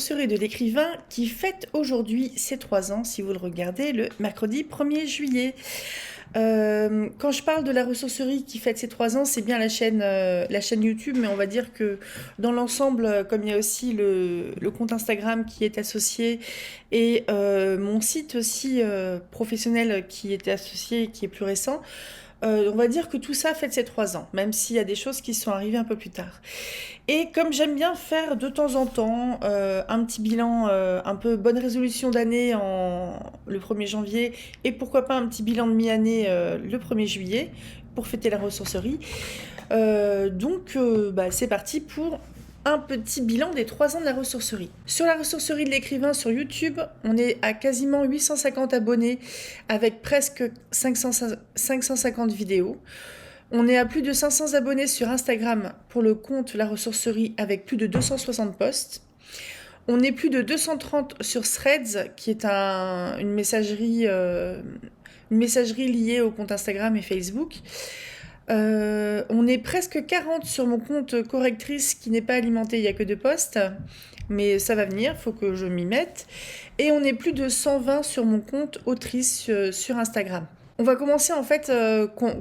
ressourcerie de l'écrivain qui fête aujourd'hui ses 3 ans, si vous le regardez, le mercredi 1er juillet. Quand je parle de la ressourcerie qui fête ses 3 ans, c'est bien la chaîne YouTube, mais on va dire que dans l'ensemble, comme il y a aussi le compte Instagram qui est associé et mon site aussi professionnel qui était associé et qui est plus récent, on va dire que tout ça fête ses 3 ans, même s'il y a des choses qui sont arrivées un peu plus tard. Et comme j'aime bien faire de temps en temps un petit bilan, un peu bonne résolution d'année le 1er janvier, et pourquoi pas un petit bilan de mi-année le 1er juillet, pour fêter la ressourcerie. C'est parti pour un petit bilan des 3 ans de la ressourcerie. Sur la ressourcerie de l'écrivain sur YouTube, on est à quasiment 850 abonnés avec presque 550 vidéos. On est à plus de 500 abonnés sur Instagram pour le compte La Ressourcerie avec plus de 260 posts. On est plus de 230 sur Threads, qui est une messagerie liée au compte Instagram et Facebook. On est presque 40 sur mon compte correctrice qui n'est pas alimenté, il n'y a que 2 posts, mais ça va venir, il faut que je m'y mette. Et on est plus de 120 sur mon compte autrice sur Instagram. On va commencer en fait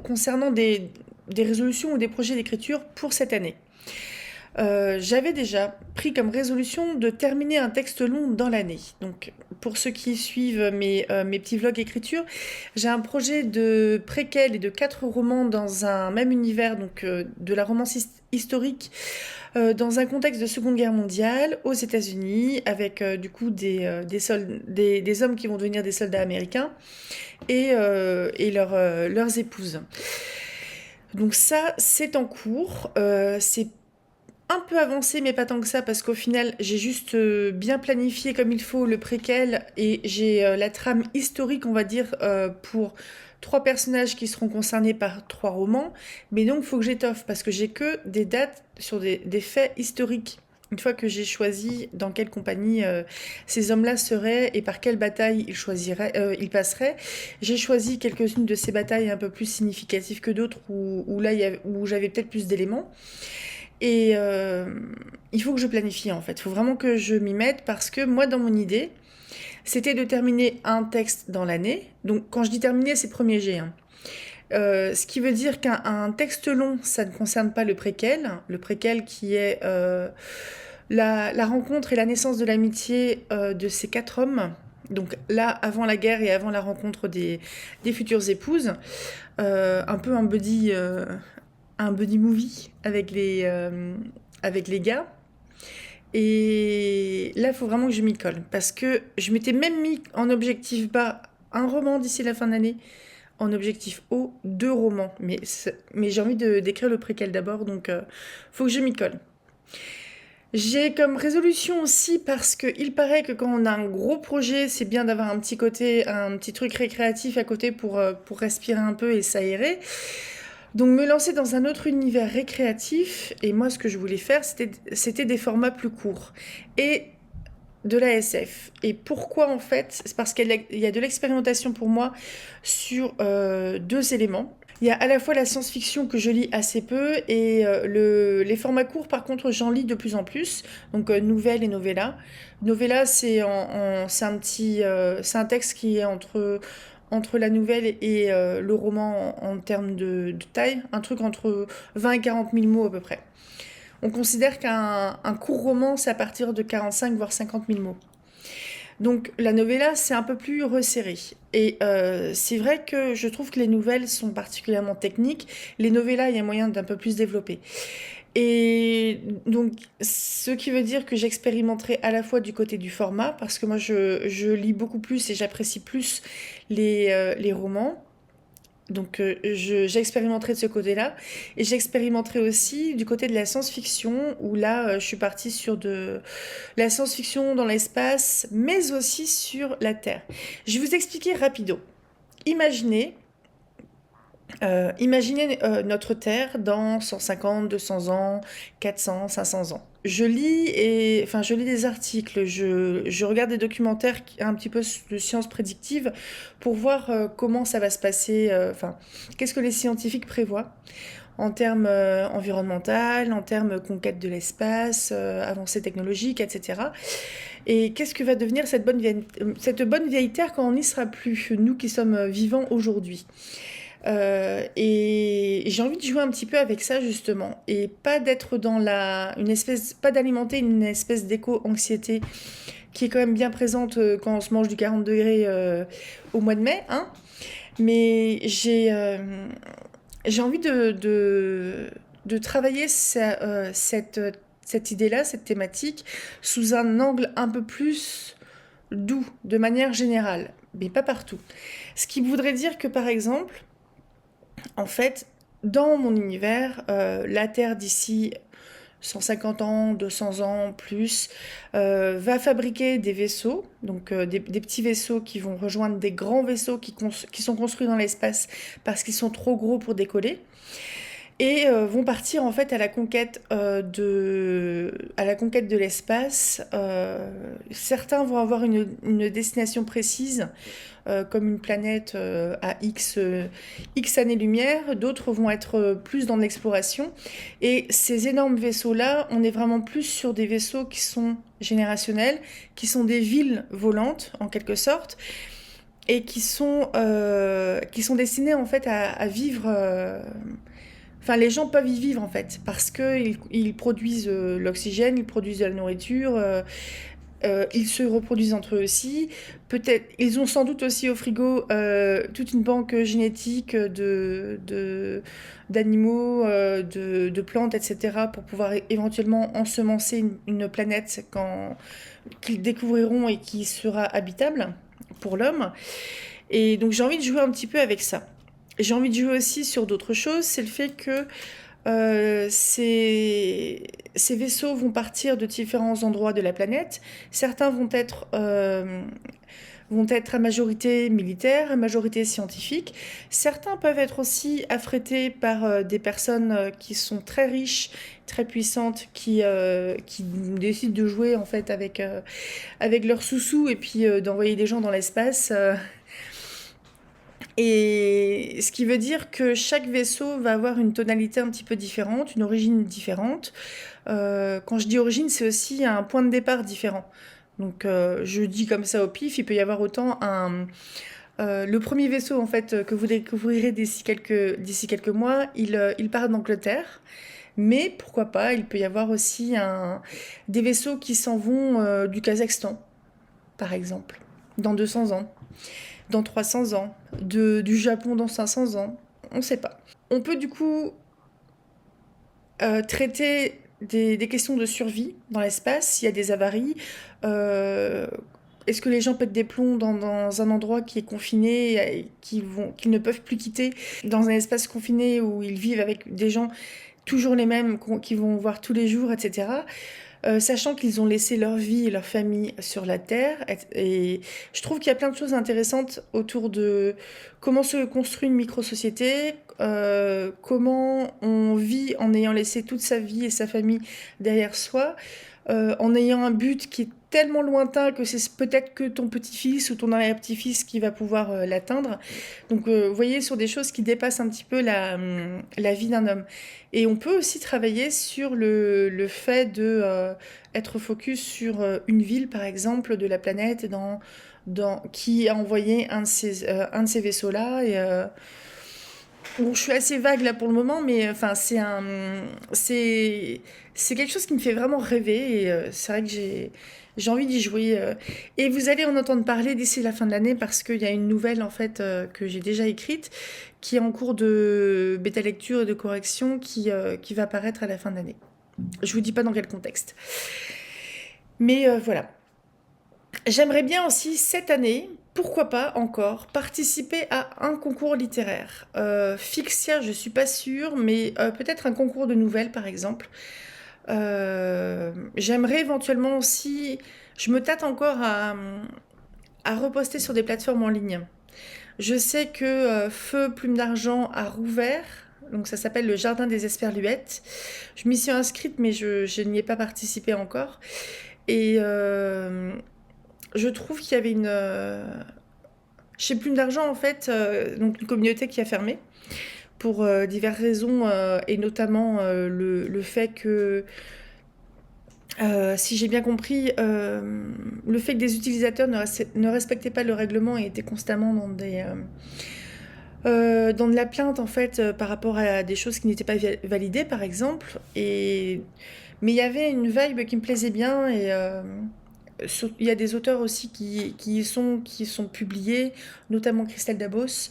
concernant des résolutions ou des projets d'écriture pour cette année. J'avais déjà pris comme résolution de terminer un texte long dans l'année. Donc, pour ceux qui suivent mes petits vlogs écriture, j'ai un projet de préquel et de 4 romans dans un même univers, donc de la romance historique, dans un contexte de Seconde Guerre mondiale, aux États-Unis, avec du coup des hommes qui vont devenir des soldats américains et leurs épouses. Donc ça, c'est en cours. C'est un peu avancé, mais pas tant que ça, parce qu'au final, j'ai juste bien planifié comme il faut le préquel et j'ai la trame historique, on va dire, pour 3 personnages qui seront concernés par 3 romans. Mais donc, il faut que j'étoffe, parce que j'ai que des dates sur des faits historiques. Une fois que j'ai choisi dans quelle compagnie ces hommes-là seraient et par quelle bataille ils passeraient, j'ai choisi quelques-unes de ces batailles un peu plus significatives que d'autres, où j'avais peut-être plus d'éléments. Et il faut que je planifie en fait, il faut vraiment que je m'y mette parce que moi dans mon idée, c'était de terminer un texte dans l'année. Donc quand je dis terminer, c'est premier G. Hein. Ce qui veut dire qu'un texte long, ça ne concerne pas le préquel qui est la rencontre et la naissance de l'amitié de ces 4 hommes. Donc là, avant la guerre et avant la rencontre des futures épouses, un peu un buddy movie avec les gars. Et là, il faut vraiment que je m'y colle. Parce que je m'étais même mis en objectif bas un roman d'ici la fin d'année. En objectif haut, 2 romans. Mais j'ai envie d'écrire le préquel d'abord, donc faut que je m'y colle. J'ai comme résolution aussi, parce qu'il paraît que quand on a un gros projet, c'est bien d'avoir un petit truc récréatif à côté pour respirer un peu et s'aérer. Donc me lancer dans un autre univers récréatif, et moi ce que je voulais faire, c'était des formats plus courts. Et de la SF. Et pourquoi en fait? C'est parce qu'il y a de l'expérimentation pour moi sur 2 éléments. Il y a à la fois la science-fiction que je lis assez peu et les formats courts par contre j'en lis de plus en plus, donc nouvelles et novellas. Novella c'est c'est un texte qui est entre la nouvelle et le roman en termes de taille, un truc entre 20 et 40 000 mots à peu près. On considère qu'un court roman, c'est à partir de 45 voire 50 000 mots. Donc la novella, c'est un peu plus resserré. Et c'est vrai que je trouve que les nouvelles sont particulièrement techniques. Les novellas, il y a moyen d'un peu plus développer. Et donc, ce qui veut dire que j'expérimenterai à la fois du côté du format, parce que moi, je lis beaucoup plus et j'apprécie plus les romans. Donc j'expérimenterai de ce côté-là. Et j'expérimenterai aussi du côté de la science-fiction, où là, je suis partie sur de la science-fiction dans l'espace, mais aussi sur la Terre. Je vais vous expliquer rapido. Imaginez Imaginez notre Terre dans 150, 200 ans, 400, 500 ans. Je lis des articles, je regarde des documentaires un petit peu de sciences prédictives pour voir comment ça va se passer, qu'est-ce que les scientifiques prévoient en termes environnemental, en termes conquête de l'espace, avancées technologiques, etc. Et qu'est-ce que va devenir cette bonne vieille Terre quand on n'y sera plus, nous qui sommes vivants aujourd'hui. Et j'ai envie de jouer un petit peu avec ça justement et pas d'être dans pas d'alimenter une espèce d'éco-anxiété qui est quand même bien présente quand on se mange du 40 degrés au mois de mai, hein. Mais j'ai envie de travailler cette idée-là, cette thématique, sous un angle un peu plus doux, de manière générale, mais pas partout. Ce qui voudrait dire que par exemple, en fait, dans mon univers, la Terre d'ici 150 ans, 200 ans, plus, va fabriquer des vaisseaux, donc des petits vaisseaux qui vont rejoindre des grands vaisseaux qui sont construits dans l'espace parce qu'ils sont trop gros pour décoller et vont partir en fait à la conquête de l'espace. Certains vont avoir une destination précise, comme une planète à X années-lumière, d'autres vont être plus dans l'exploration. Et ces énormes vaisseaux-là, on est vraiment plus sur des vaisseaux qui sont générationnels, qui sont des villes volantes en quelque sorte, et qui sont destinés en fait à vivre. Enfin, les gens peuvent y vivre en fait, parce qu'ils produisent l'oxygène, ils produisent de la nourriture, ils se reproduisent entre eux aussi. Peut-être, ils ont sans doute aussi au frigo toute une banque génétique d'animaux, de plantes, etc., pour pouvoir éventuellement ensemencer une planète qu'ils découvriront et qui sera habitable pour l'homme. Et donc j'ai envie de jouer un petit peu avec ça. J'ai envie de jouer aussi sur d'autres choses, c'est le fait que ces vaisseaux vont partir de différents endroits de la planète. Certains vont être à majorité militaire, à majorité scientifique. Certains peuvent être aussi affrétés par des personnes qui sont très riches, très puissantes, qui décident de jouer en fait avec leurs sous-sous et puis d'envoyer des gens dans l'espace. Et ce qui veut dire que chaque vaisseau va avoir une tonalité un petit peu différente, une origine différente. Quand je dis origine, c'est aussi un point de départ différent. Donc je dis comme ça au pif, il peut y avoir autant le premier vaisseau en fait que vous découvrirez d'ici quelques mois, il part d'Angleterre. Mais pourquoi pas, il peut y avoir aussi des vaisseaux qui s'en vont du Kazakhstan, par exemple, dans 200 ans, dans 300 ans, du Japon dans 500 ans, on ne sait pas. On peut du coup traiter des questions de survie dans l'espace, s'il y a des avaries. Est-ce que les gens pètent des plombs dans un endroit qui est confiné, et qu'ils ne peuvent plus quitter, dans un espace confiné où ils vivent avec des gens toujours les mêmes, qu'ils vont voir tous les jours, etc. Sachant qu'ils ont laissé leur vie et leur famille sur la Terre. Et je trouve qu'il y a plein de choses intéressantes autour de comment se construit une micro-société, comment on vit en ayant laissé toute sa vie et sa famille derrière soi, en ayant un but qui est tellement lointain que c'est peut-être que ton petit-fils ou ton arrière-petit-fils qui va pouvoir l'atteindre. Donc vous voyez, sur des choses qui dépassent un petit peu la vie d'un homme. Et on peut aussi travailler sur le fait de être focus sur une ville, par exemple, de la planète qui a envoyé un de ces vaisseaux-là. Et, bon, je suis assez vague là pour le moment, mais enfin, c'est quelque chose qui me fait vraiment rêver. Et c'est vrai que j'ai envie d'y jouer. Et vous allez en entendre parler d'ici la fin de l'année parce qu'il y a une nouvelle en fait que j'ai déjà écrite qui est en cours de bêta lecture et de correction qui va paraître à la fin de l'année. Je vous dis pas dans quel contexte. Mais voilà. J'aimerais bien aussi cette année, pourquoi pas encore, participer à un concours littéraire. Fixia, je suis pas sûre, mais peut-être un concours de nouvelles par exemple. J'aimerais éventuellement aussi, je me tâte encore à reposter sur des plateformes en ligne. Je sais que Feu Plume d'Argent a rouvert, donc ça s'appelle le Jardin des Esperluettes. Je m'y suis inscrite, mais je n'y ai pas participé encore. Et je trouve qu'il y avait chez Plume d'Argent, en fait, donc une communauté qui a fermé pour diverses raisons, et notamment le fait que, si j'ai bien compris, le fait que des utilisateurs ne respectaient pas le règlement et étaient constamment dans de la plainte, en fait, par rapport à des choses qui n'étaient pas validées, par exemple. Mais il y avait une vibe qui me plaisait bien, et il y a des auteurs aussi qui sont publiés, notamment Christelle Dabos.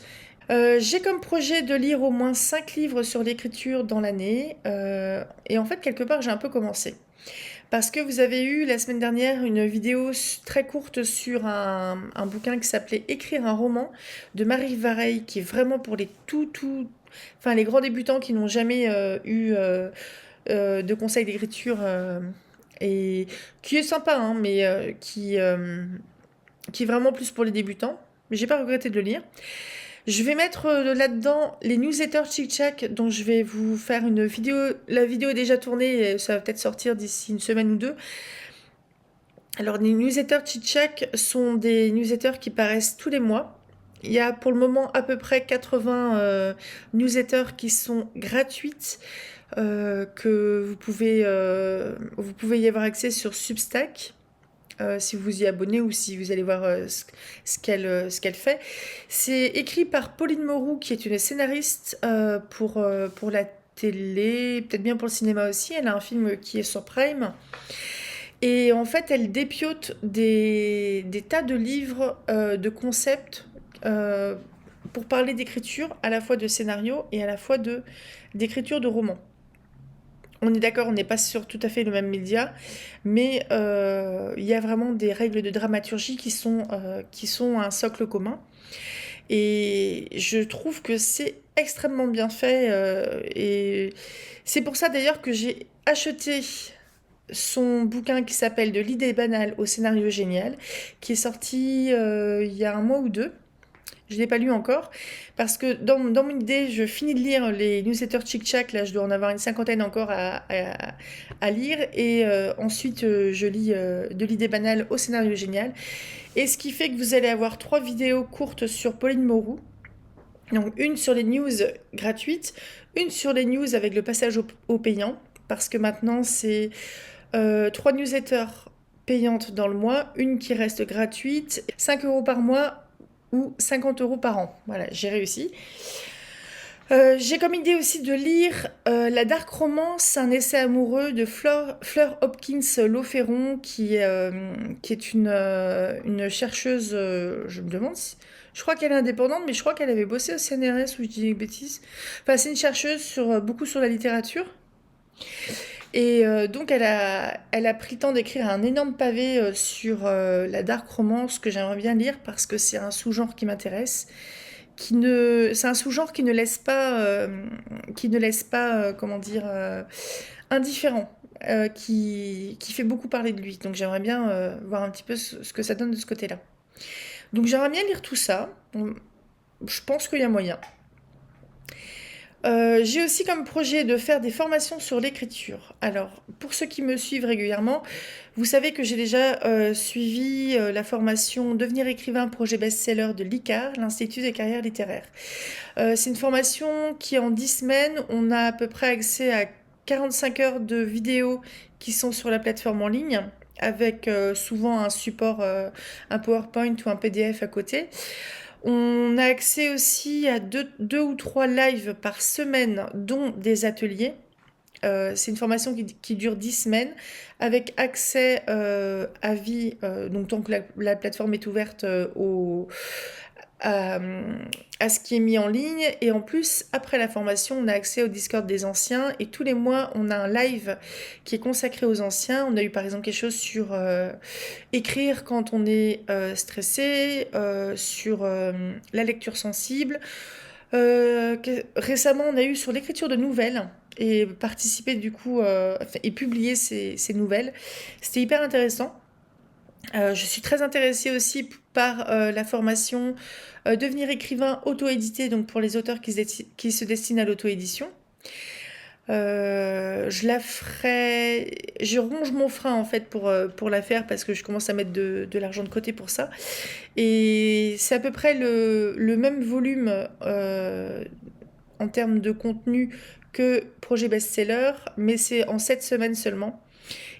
J'ai comme projet de lire au moins 5 livres sur l'écriture dans l'année, et en fait, quelque part, j'ai un peu commencé. Parce que vous avez eu la semaine dernière une vidéo très courte sur un bouquin qui s'appelait Écrire un roman de Marie Vareille, qui est vraiment pour enfin les grands débutants qui n'ont jamais eu de conseils d'écriture, et qui est sympa, hein, mais qui est vraiment plus pour les débutants. Mais j'ai pas regretté de le lire. Je vais mettre là-dedans les newsletters Chic-Chac, dont je vais vous faire une vidéo. La vidéo est déjà tournée, et ça va peut-être sortir d'ici une semaine ou deux. Alors, les newsletters Chic-Chac sont des newsletters qui paraissent tous les mois. Il y a pour le moment à peu près 80 newsletters qui sont gratuites, que vous pouvez y avoir accès sur Substack. Si vous vous y abonnez ou si vous allez voir ce qu'elle fait. C'est écrit par Pauline Moreau, qui est une scénariste pour la télé, peut-être bien pour le cinéma aussi. Elle a un film qui est sur Prime. Et en fait, elle dépiote des tas de livres, de concepts, euh, pour parler d'écriture, à la fois de scénario et à la fois d'écriture de romans. On est d'accord, on n'est pas sur tout à fait le même média, mais il y a vraiment des règles de dramaturgie qui sont un socle commun. Et je trouve que c'est extrêmement bien fait. Et c'est pour ça d'ailleurs que j'ai acheté son bouquin qui s'appelle De l'idée banale au scénario génial, qui est sorti il y a un mois ou deux. Je ne l'ai pas lu encore, parce que dans mon idée, je finis de lire les newsletters Chic-Chac, là je dois en avoir une cinquantaine encore à lire, et ensuite je lis De l'idée banale au scénario génial. Et ce qui fait que vous allez avoir 3 vidéos courtes sur Pauline Moreau, donc une sur les news gratuites, une sur les news avec le passage au payant, parce que maintenant c'est 3 newsletters payantes dans le mois, une qui reste gratuite, 5 euros par mois ou 50 euros par an. Voilà, j'ai réussi. J'ai comme idée aussi de lire La Dark Romance, un essai amoureux de Fleur Hopkins Lawferron, qui est une chercheuse. Je me demande si. Je crois qu'elle est indépendante, mais je crois qu'elle avait bossé au CNRS, ou je dis des bêtises. Enfin, c'est une chercheuse beaucoup sur la littérature. Et donc, elle a pris le temps d'écrire un énorme pavé sur la dark romance, que j'aimerais bien lire parce que c'est un sous-genre qui m'intéresse. C'est un sous-genre qui ne laisse pas, comment dire, indifférent, qui fait beaucoup parler de lui. Donc, j'aimerais bien voir un petit peu ce que ça donne de ce côté-là. Donc, j'aimerais bien lire tout ça. Je pense qu'il y a moyen. J'ai aussi comme projet de faire des formations sur l'écriture. Alors, pour ceux qui me suivent régulièrement, vous savez que j'ai déjà suivi la formation Devenir écrivain, projet best-seller de l'ICAR, l'Institut des carrières littéraires. C'est une formation qui, en 10 semaines, on a à peu près accès à 45 heures de vidéos qui sont sur la plateforme en ligne, avec souvent un support, un PowerPoint ou un PDF à côté. On a accès aussi à deux ou trois lives par semaine, dont des ateliers. C'est une formation qui dure 10 semaines, avec accès à vie, donc tant que la plateforme est ouverte à, à ce qui est mis en ligne. Et en plus, après la formation, on a accès au Discord des anciens. Et tous les mois, on a un live qui est consacré aux anciens. On a eu par exemple quelque chose sur écrire quand on est stressé, sur la lecture sensible. Récemment, on a eu sur l'écriture de nouvelles et participer du coup et publier ces nouvelles. C'était hyper intéressant. Je suis très intéressée aussi par la formation devenir écrivain auto-édité, donc pour les auteurs qui se destinent à l'auto-édition. Je la ferai. Je ronge mon frein en fait pour la faire parce que je commence à mettre de l'argent de côté pour ça. Et c'est à peu près le même volume en termes de contenu que Projet Best-Seller, mais c'est en 7 semaines seulement.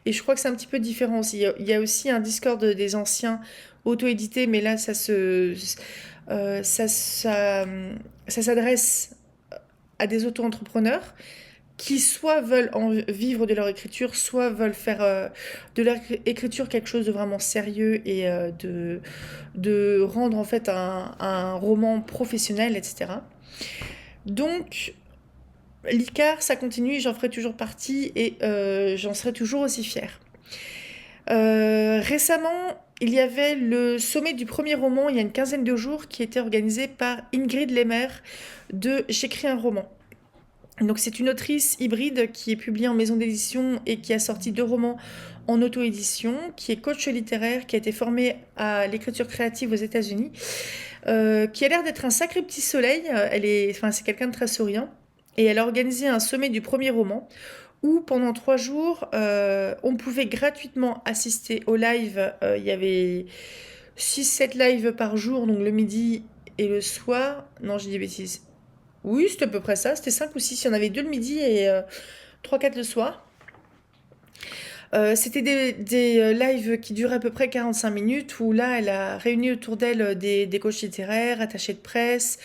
Et je crois que c'est un petit peu différent aussi. Il y a aussi un Discord des anciens auto-édités, mais là, euh, ça, ça, ça s'adresse à des auto-entrepreneurs qui soit veulent vivre de leur écriture, soit veulent faire de leur écriture quelque chose de vraiment sérieux et de rendre en fait un roman professionnel, etc. Donc, l'ICAR, ça continue, j'en ferai toujours partie et j'en serai toujours aussi fière. Récemment, il y avait le sommet du premier roman, il y a une quinzaine de jours, qui était organisé par Ingrid Lemaire de J'écris un roman. Donc c'est une autrice hybride qui est publiée en maison d'édition et qui a sorti 2 romans en auto-édition, qui est coach littéraire, qui a été formée à l'écriture créative aux États-Unis, qui a l'air d'être un sacré petit soleil. C'est quelqu'un de très souriant. Et elle a organisé un sommet du premier roman où pendant 3 jours, on pouvait gratuitement assister au live. Il y avait 6-7 lives par jour, donc le midi et le soir. Non, je dis des bêtises. Oui, c'était à peu près ça. C'était 5 ou 6. Il y en avait 2 le midi et 3-4 le soir. C'était des lives qui duraient à peu près 45 minutes où là, elle a réuni autour d'elle des coachs littéraires, attachés de presse,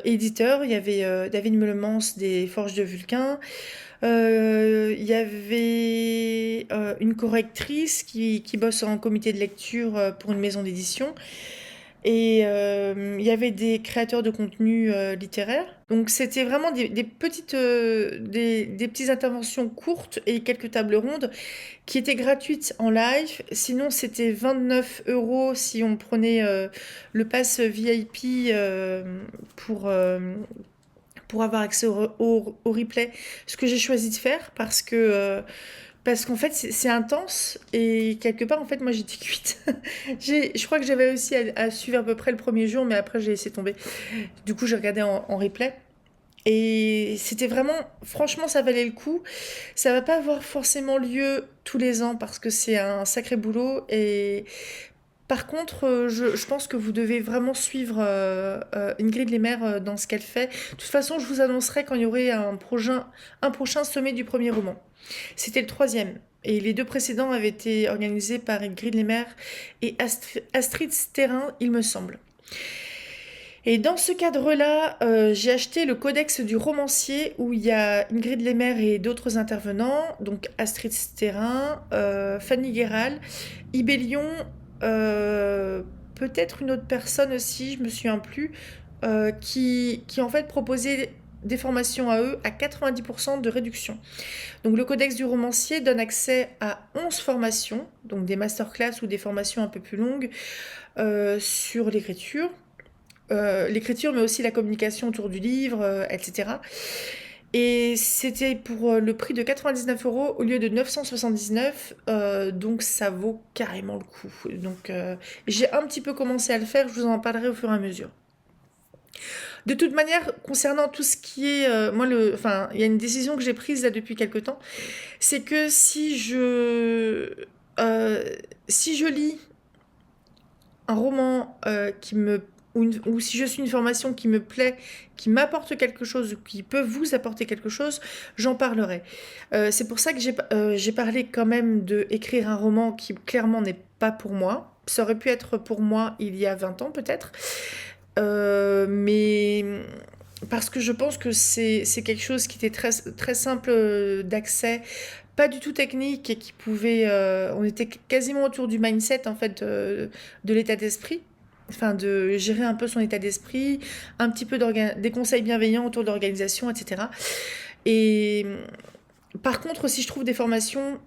éditeurs. Il y avait David Meulemans des Forges de Vulcain. Il y avait une correctrice qui bosse en comité de lecture pour une maison d'édition. Et il y avait des créateurs de contenu littéraire. Donc c'était vraiment des petites, des petites interventions courtes et quelques tables rondes qui étaient gratuites en live. Sinon c'était 29 € si on prenait le pass VIP pour avoir accès au replay. Ce que j'ai choisi de faire parce qu'en fait, c'est intense et quelque part, en fait, moi, j'étais cuite. Je crois que j'avais réussi à suivre à peu près le premier jour, mais après, j'ai laissé tomber. Du coup, j'ai regardé en replay. Et c'était vraiment, franchement, ça valait le coup. Ça va pas avoir forcément lieu tous les ans parce que c'est un sacré boulot. Et par contre, je pense que vous devez vraiment suivre Ingrid Lemaire dans ce qu'elle fait. De toute façon, je vous annoncerai quand il y aurait un prochain sommet du premier roman. C'était le 3e. Et les 2 précédents avaient été organisés par Ingrid Lemaire et Astrid Sterrin, il me semble. Et dans ce cadre-là, j'ai acheté le codex du romancier où il y a Ingrid Lemaire et d'autres intervenants, donc Astrid Sterrin, Fanny Guéral, Ibellion, peut-être une autre personne aussi, je me souviens plus, qui en fait proposait des formations à eux à 90% de réduction. Donc le codex du romancier donne accès à 11 formations, donc des masterclass ou des formations un peu plus longues sur l'écriture. L'écriture, mais aussi la communication autour du livre, etc. Et c'était pour le prix de 99 € au lieu de 979, donc ça vaut carrément le coup. Donc j'ai un petit peu commencé à le faire, je vous en parlerai au fur et à mesure. De toute manière, concernant tout ce qui est, il y a une décision que j'ai prise là depuis quelque temps, c'est que si je lis un roman ou si je suis une formation qui me plaît, qui m'apporte quelque chose, ou qui peut vous apporter quelque chose, j'en parlerai. C'est pour ça que j'ai parlé quand même d'écrire un roman qui clairement n'est pas pour moi. Ça aurait pu être pour moi il y a 20 ans peut-être. Mais parce que je pense que c'est quelque chose qui était très, très simple d'accès, pas du tout technique et qui pouvait... on était quasiment autour du mindset en fait de l'état d'esprit. Enfin, de gérer un peu son état d'esprit, un petit peu des conseils bienveillants autour de l'organisation, etc. Et par contre, si je trouve des formations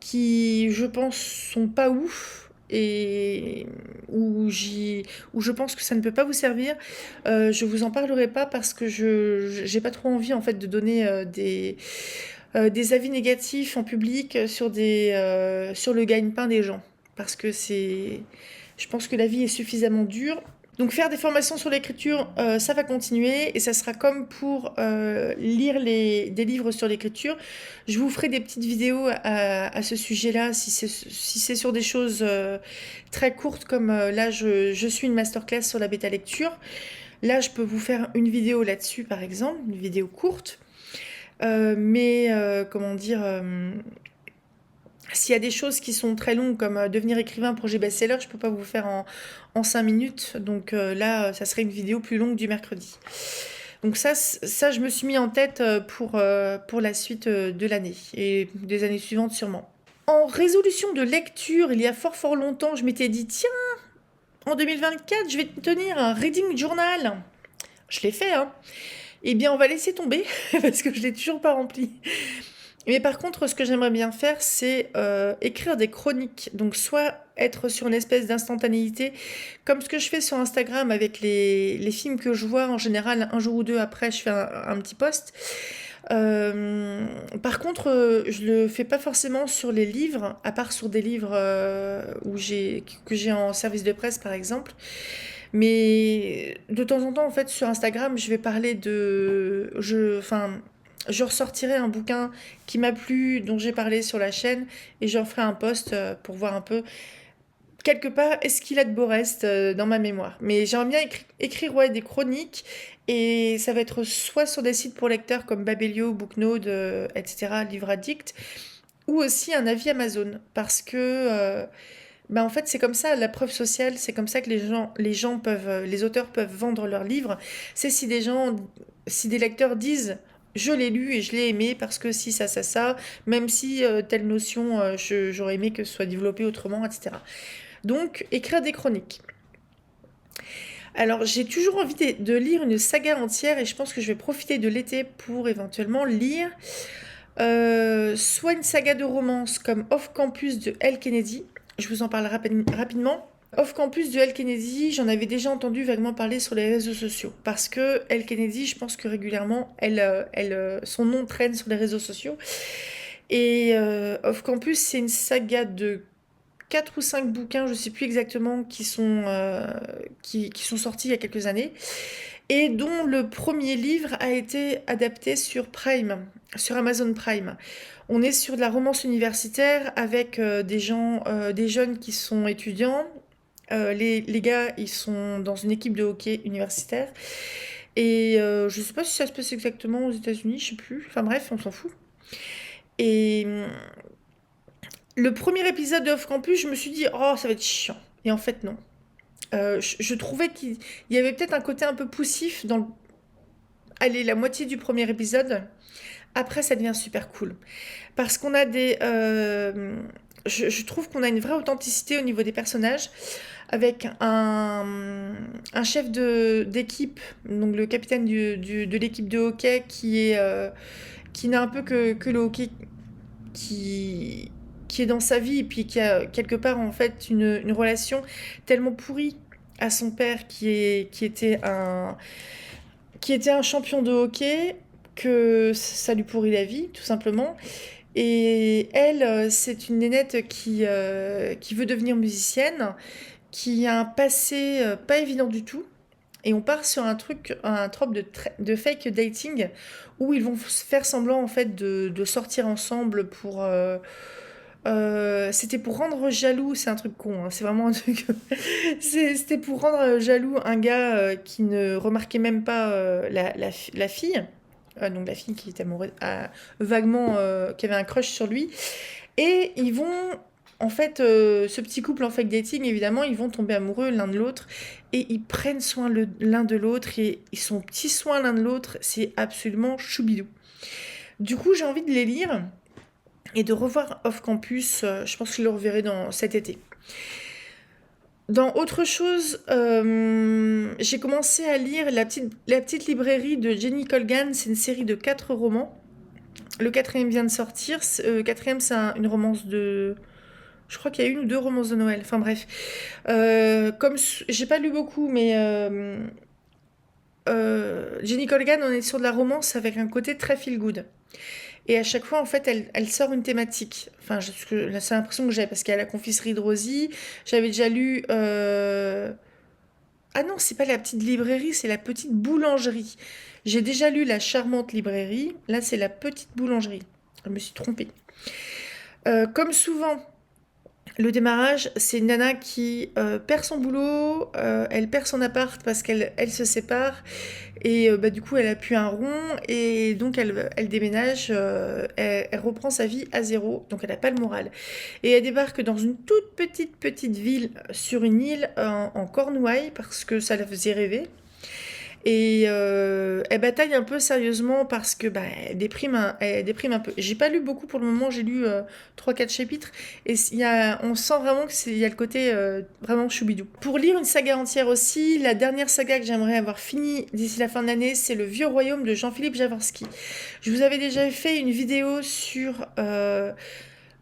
qui, je pense, sont pas ouf et où je pense que ça ne peut pas vous servir, je vous en parlerai pas parce que je j'ai pas trop envie en fait de donner des avis négatifs en public sur le gagne-pain des gens. parce que je pense que la vie est suffisamment dure. Donc faire des formations sur l'écriture, ça va continuer et ça sera comme pour lire des livres sur l'écriture. Je vous ferai des petites vidéos à ce sujet-là, si c'est sur des choses très courtes, comme là je suis une masterclass sur la bêta lecture. Là je peux vous faire une vidéo là-dessus par exemple, une vidéo courte. Comment dire, s'il y a des choses qui sont très longues, comme devenir écrivain, projet best-seller, je peux pas vous faire en 5 minutes. Donc là, ça serait une vidéo plus longue du mercredi. Donc ça, je me suis mis en tête pour la suite de l'année et des années suivantes sûrement. En résolution de lecture, il y a fort longtemps, je m'étais dit, tiens, en 2024, je vais tenir un reading journal. Je l'ai fait, hein. Eh bien, on va laisser tomber parce que je l'ai toujours pas rempli. Mais par contre, ce que j'aimerais bien faire, c'est écrire des chroniques. Donc, soit être sur une espèce d'instantanéité, comme ce que je fais sur Instagram avec les films que je vois. En général, un jour ou deux après, je fais un petit post. Par contre, je le fais pas forcément sur les livres, à part sur des livres que j'ai en service de presse, par exemple. Mais de temps en temps, en fait, sur Instagram, je vais parler je ressortirai un bouquin qui m'a plu, dont j'ai parlé sur la chaîne, et j'en ferai un post pour voir un peu, quelque part, est-ce qu'il a de beaux restes dans ma mémoire. Mais j'aimerais bien écrire ouais, des chroniques, et ça va être soit sur des sites pour lecteurs comme Babelio, Booknode, etc., Livre Addict, ou aussi un avis Amazon, parce que en fait, c'est comme ça, la preuve sociale, c'est comme ça que les auteurs peuvent vendre leurs livres. C'est si des lecteurs disent je l'ai lu et je l'ai aimé parce que si ça, même si telle notion, j'aurais aimé que ce soit développé autrement, etc. Donc, écrire des chroniques. Alors, j'ai toujours envie de lire une saga entière et je pense que je vais profiter de l'été pour éventuellement lire soit une saga de romance comme Off Campus de Elle Kennedy. Je vous en parle rapidement. Off Campus de Elle Kennedy, j'en avais déjà entendu vaguement parler sur les réseaux sociaux. Parce que Elle Kennedy, je pense que régulièrement, son nom traîne sur les réseaux sociaux. Et Off Campus, c'est une saga de 4 ou 5 bouquins, je ne sais plus exactement, qui sont sortis il y a quelques années. Et dont le premier livre a été adapté sur Prime, sur Amazon Prime. On est sur de la romance universitaire avec des jeunes qui sont étudiants. Les gars, ils sont dans une équipe de hockey universitaire. Et je ne sais pas si ça se passe exactement aux États-Unis, je ne sais plus. Enfin bref, on s'en fout. Et le premier épisode de Off Campus, je me suis dit, oh, ça va être chiant. Et en fait, non. Je trouvais qu'il y avait peut-être un côté un peu poussif dans la moitié du premier épisode. Après, ça devient super cool. Parce qu'on a je trouve qu'on a une vraie authenticité au niveau des personnages, avec un chef d'équipe, donc le capitaine de l'équipe de hockey, qui n'a un peu que le hockey qui est dans sa vie, et puis qui a quelque part en fait une relation tellement pourrie à son père qui était un champion de hockey, que ça lui pourrit la vie, tout simplement. Et elle, c'est une nénette qui veut devenir musicienne, qui a un passé pas évident du tout. Et on part sur un trope de fake dating, où ils vont faire semblant en fait de sortir ensemble pour... c'était pour rendre jaloux, c'est un truc con, hein, c'est vraiment un truc... C'était pour rendre jaloux un gars qui ne remarquait même pas la fille. Donc la fille qui était amoureuse, vaguement, qui avait un crush sur lui. Et ils vont, en fait, ce petit couple en fake dating, évidemment, ils vont tomber amoureux l'un de l'autre. Et ils prennent soin l'un de l'autre. Et ils sont petits soins l'un de l'autre. C'est absolument choubidou. Du coup, j'ai envie de les lire et de revoir Off Campus. Je pense que je le reverrai cet été. Dans autre chose, j'ai commencé à lire la petite librairie de Jenny Colgan. C'est une série de 4 romans. Le 4e vient de sortir. Le 4e, c'est une romance de... Je crois qu'il y a 1 ou 2 romances de Noël. Enfin bref. Comme j'ai pas lu beaucoup, mais Jenny Colgan, on est sur de la romance avec un côté très feel good. Et à chaque fois, en fait, elle sort une thématique. Enfin, c'est l'impression que j'ai, parce qu'il y a la confiserie de Rosie. J'avais déjà lu... Ah non, c'est pas la petite librairie, c'est la petite boulangerie. J'ai déjà lu la charmante librairie. Là, c'est la petite boulangerie. Je me suis trompée. Comme souvent, le démarrage, c'est une nana qui perd son boulot, elle perd son appart parce qu'elle se sépare, et bah, du coup elle a plus un rond, et donc elle déménage, elle reprend sa vie à zéro, donc elle n'a pas le moral. Et elle débarque dans une toute petite ville sur une île en Cornouailles parce que ça la faisait rêver. Et elle bataille un peu sérieusement parce que bah, elle déprime un peu. J'ai pas lu beaucoup pour le moment, j'ai lu 3-4 chapitres. Et on sent vraiment qu'il y a le côté vraiment choubidou. Pour lire une saga entière aussi, la dernière saga que j'aimerais avoir finie d'ici la fin de l'année, c'est Le Vieux Royaume de Jean-Philippe Javorski. Je vous avais déjà fait une vidéo sur...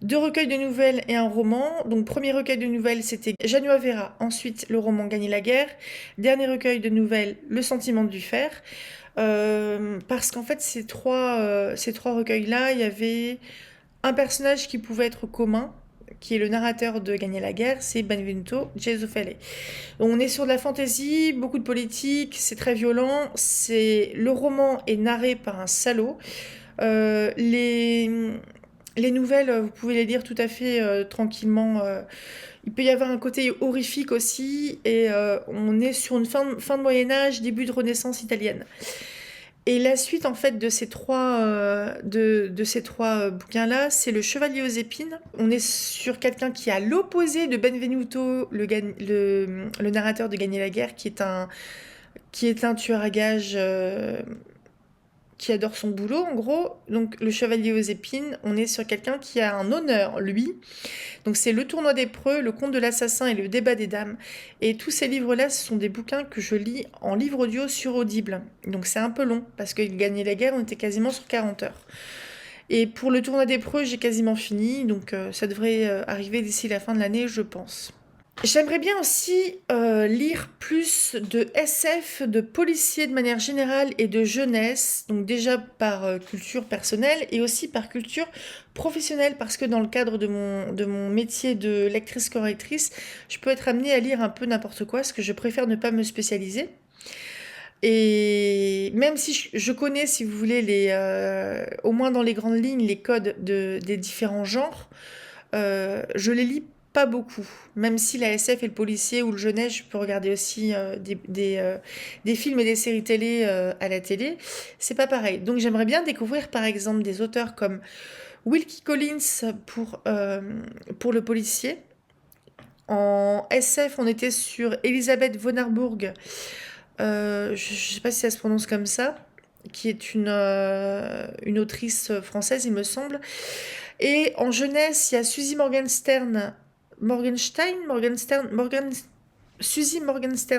2 recueils de nouvelles et un roman. Donc, premier recueil de nouvelles, c'était Janua Vera. Ensuite, le roman Gagner la guerre. Dernier recueil de nouvelles, Le sentiment du fer. Parce qu'en fait, ces trois recueils-là, il y avait un personnage qui pouvait être commun, qui est le narrateur de Gagner la guerre, c'est Benvenuto Gesufele. On est sur de la fantaisie, beaucoup de politique, c'est très violent. Le roman est narré par un salaud. Euh, les, les nouvelles, vous pouvez les lire tout à fait tranquillement. Il peut y avoir un côté horrifique aussi, et on est sur une fin de Moyen-Âge, début de Renaissance italienne. Et la suite, en fait, de ces trois bouquins-là, c'est Le Chevalier aux épines. On est sur quelqu'un qui est à l'opposé de Benvenuto, le narrateur de Gagner la guerre, qui est un tueur à gages qui adore son boulot, en gros. Donc, Le Chevalier aux épines, on est sur quelqu'un qui a un honneur, lui. Donc, c'est Le Tournoi des Preux, Le Conte de l'assassin et Le Débat des dames. Et tous ces livres-là, ce sont des bouquins que je lis en livre audio sur Audible. Donc, c'est un peu long, parce que Gagner la guerre, on était quasiment sur 40 heures. Et pour Le Tournoi des Preux, j'ai quasiment fini, donc ça devrait arriver d'ici la fin de l'année, je pense. J'aimerais bien aussi lire plus de SF, de policiers de manière générale et de jeunesse, donc déjà par culture personnelle et aussi par culture professionnelle, parce que dans le cadre de mon métier de lectrice-correctrice, je peux être amenée à lire un peu n'importe quoi, parce que je préfère ne pas me spécialiser. Et même si je connais, si vous voulez, au moins dans les grandes lignes, les codes des différents genres, je les lis pas beaucoup. Même si la SF et le policier ou le jeunesse, je peux regarder aussi des films et des séries télé à la télé, c'est pas pareil. Donc j'aimerais bien découvrir par exemple des auteurs comme Wilkie Collins pour le policier. En SF, on était sur Elisabeth von Harburg, je ne sais pas si ça se prononce comme ça, qui est une autrice française, il me semble. Et en jeunesse, il y a Suzy Morgenstern,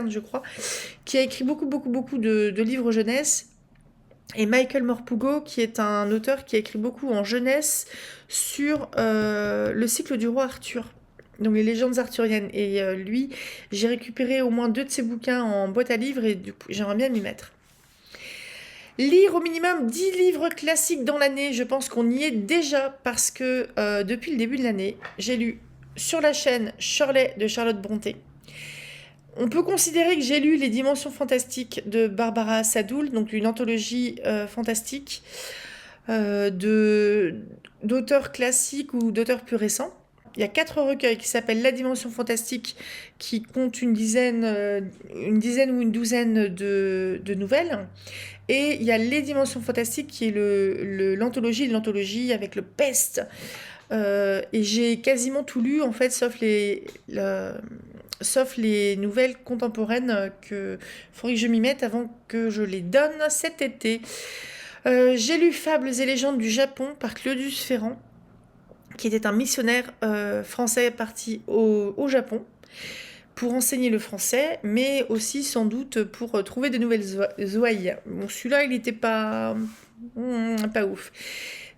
je crois, qui a écrit beaucoup de livres jeunesse. Et Michael Morpurgo, qui est un auteur qui a écrit beaucoup en jeunesse sur le cycle du roi Arthur. Donc les légendes arthuriennes. Et lui, j'ai récupéré au moins 2 de ses bouquins en boîte à livres, et du coup, j'aimerais bien m'y mettre. Lire au minimum 10 livres classiques dans l'année, je pense qu'on y est déjà, parce que depuis le début de l'année, j'ai lu sur la chaîne Shirley de Charlotte Brontë. On peut considérer que j'ai lu Les Dimensions fantastiques de Barbara Sadoul, donc une anthologie fantastique d'auteurs classiques ou d'auteurs plus récents. Il y a 4 recueils qui s'appellent La Dimension fantastique, qui comptent une dizaine ou une douzaine de nouvelles. Et il y a Les Dimensions fantastiques, qui est l'anthologie de l'anthologie, avec le Peste. Et j'ai quasiment tout lu, en fait, sauf les nouvelles contemporaines, que faudrait que je m'y mette avant que je les donne cet été. J'ai lu Fables et légendes du Japon par Claudius Ferrand, qui était un missionnaire français parti au Japon pour enseigner le français, mais aussi sans doute pour trouver de nouvelles ouailles. Bon, celui-là, il n'était pas ouf.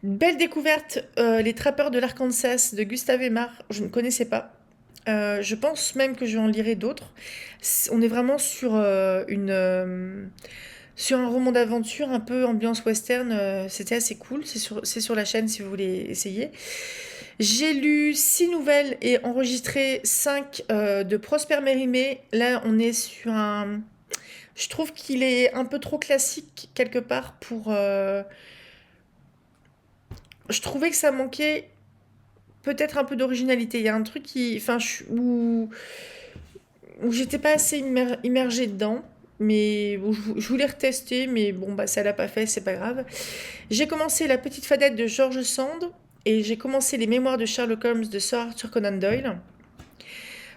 Belle découverte, Les Trappeurs de l'Arkansas de Gustave Aimard, je ne connaissais pas. Je pense même que je en lirai d'autres. On est vraiment sur sur un roman d'aventure un peu ambiance western. C'était assez cool. C'est sur la chaîne si vous voulez essayer. J'ai lu 6 nouvelles et enregistré 5 de Prosper Mérimée. Là, on est sur un... Je trouve qu'il est un peu trop classique quelque part pour... Je trouvais que ça manquait peut-être un peu d'originalité. Il y a un truc qui... Enfin, où j'étais pas assez immergée dedans. Mais bon, je voulais retester, mais bon, bah ça l'a pas fait, c'est pas grave. J'ai commencé La Petite Fadette de George Sand et j'ai commencé Les Mémoires de Sherlock Holmes de Sir Arthur Conan Doyle.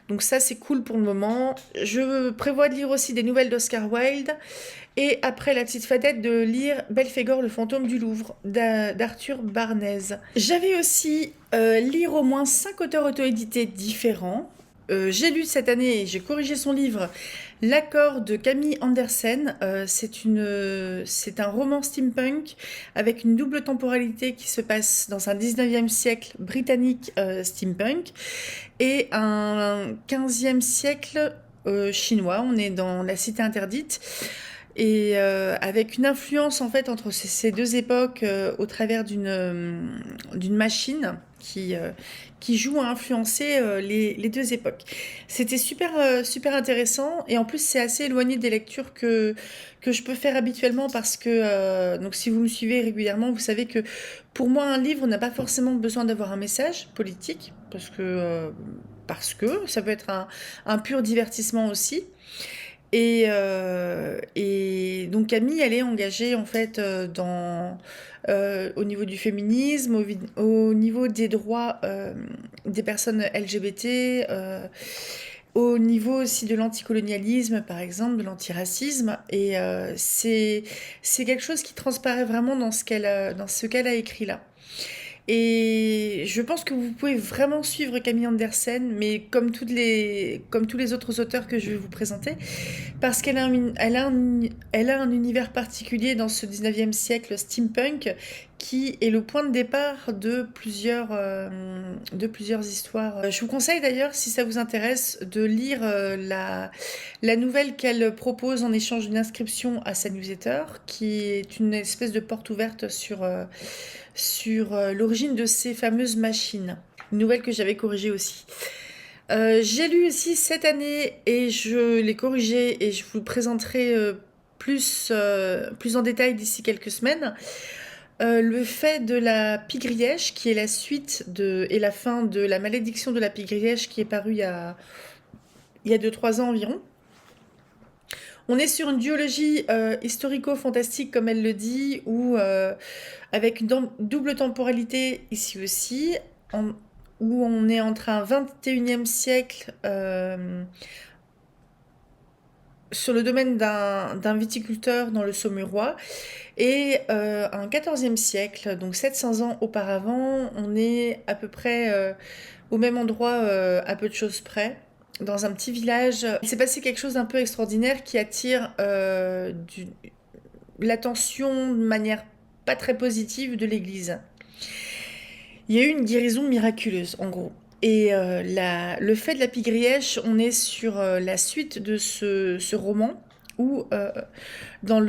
Donc ça, c'est cool pour le moment. Je prévois de lire aussi des nouvelles d'Oscar Wilde. Et après La Petite Fadette, de lire Belphégor, le fantôme du Louvre d'Arthur Barnez. J'avais aussi lire au moins 5 auteurs auto-édités différents. J'ai lu cette année, et j'ai corrigé son livre, L'accord de Camille Andersen. C'est un roman steampunk avec une double temporalité qui se passe dans un 19e siècle britannique steampunk et un 15e siècle chinois. On est dans la cité interdite. Et avec une influence en fait entre ces deux époques au travers d'une machine qui joue à influencer les deux époques. C'était super intéressant et en plus c'est assez éloigné des lectures que je peux faire habituellement parce que donc si vous me suivez régulièrement, vous savez que pour moi un livre n'a pas forcément besoin d'avoir un message politique parce que ça peut être un pur divertissement aussi. Et donc Camille, elle est engagée en fait au niveau du féminisme, au niveau des droits des personnes LGBT, au niveau aussi de l'anticolonialisme par exemple, de l'antiracisme. Et c'est quelque chose qui transparaît vraiment dans dans ce qu'elle a écrit là. Et je pense que vous pouvez vraiment suivre Camille Andersen, mais comme tous les autres auteurs que je vais vous présenter, parce elle a un univers particulier dans ce 19e siècle steampunk qui est le point de départ de plusieurs histoires. Je vous conseille d'ailleurs, si ça vous intéresse, de lire la nouvelle qu'elle propose en échange d'une inscription à sa newsletter, qui est une espèce de porte ouverte sur l'origine de ces fameuses machines. Une nouvelle que j'avais corrigée aussi. J'ai lu aussi cette année et je l'ai corrigé et je vous le présenterai plus en détail d'ici quelques semaines. Le fait de la Pie-Grièche, qui est la suite et la fin de La Malédiction de la Pie-Grièche, qui est paru il y a 2-3 ans environ. On est sur une duologie historico-fantastique, comme elle le dit, avec une double temporalité ici aussi, où on est entre un 21e siècle sur le domaine d'un viticulteur dans le Saumurois et un 14e siècle, donc 700 ans auparavant. On est à peu près au même endroit à peu de choses près, dans un petit village. Il s'est passé quelque chose d'un peu extraordinaire qui attire l'attention de manière pas très positive de l'Église. Il y a eu une guérison miraculeuse, en gros. Et le fait de la Pie-Grièche, on est sur la suite de ce roman, où dans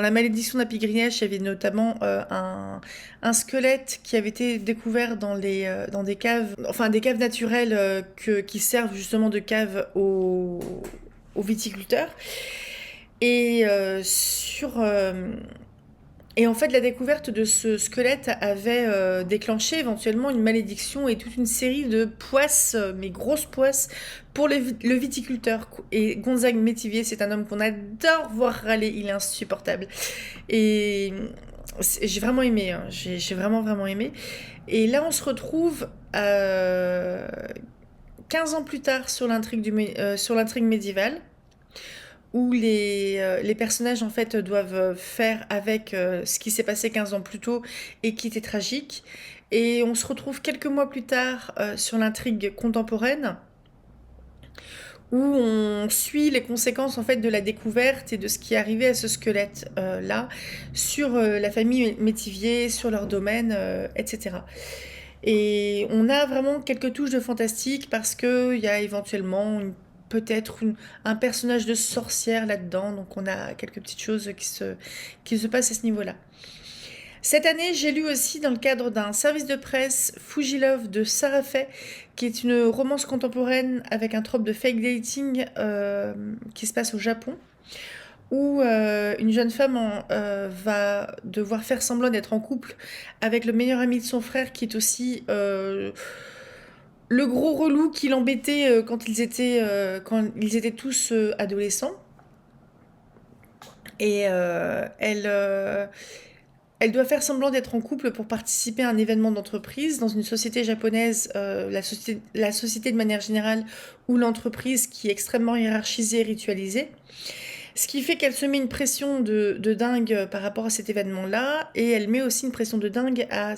La Malédiction de la Pie-Grièche, il y avait notamment un squelette qui avait été découvert dans des caves, enfin des caves naturelles qui servent justement de caves aux viticulteurs. Et et en fait, la découverte de ce squelette avait déclenché éventuellement une malédiction et toute une série de poisses, mais grosses poisses, pour le viticulteur. Et Gonzague Métivier, c'est un homme qu'on adore voir râler, il est insupportable. Et j'ai vraiment aimé, hein. J'ai vraiment aimé. Et là, on se retrouve 15 ans plus tard sur l'intrigue médiévale, où les personnages en fait doivent faire avec ce qui s'est passé 15 ans plus tôt et qui était tragique. Et on se retrouve quelques mois plus tard sur l'intrigue contemporaine, où on suit les conséquences en fait de la découverte et de ce qui est arrivé à ce squelette là sur la famille Métivier, sur leur domaine, etc. Et on a vraiment quelques touches de fantastique parce qu'il y a éventuellement peut-être un personnage de sorcière là-dedans. Donc on a quelques petites choses qui se passent à ce niveau-là. Cette année, j'ai lu aussi dans le cadre d'un service de presse Fujilove de Sarah Fay, qui est une romance contemporaine avec un trope de fake dating qui se passe au Japon, où une jeune femme va devoir faire semblant d'être en couple avec le meilleur ami de son frère, qui est aussi le gros relou qui l'embêtait quand ils étaient tous adolescents. Et elle doit faire semblant d'être en couple pour participer à un événement d'entreprise dans une société japonaise, la société de manière générale, ou l'entreprise qui est extrêmement hiérarchisée et ritualisée. Ce qui fait qu'elle se met une pression de dingue par rapport à cet événement-là, et elle met aussi une pression de dingue à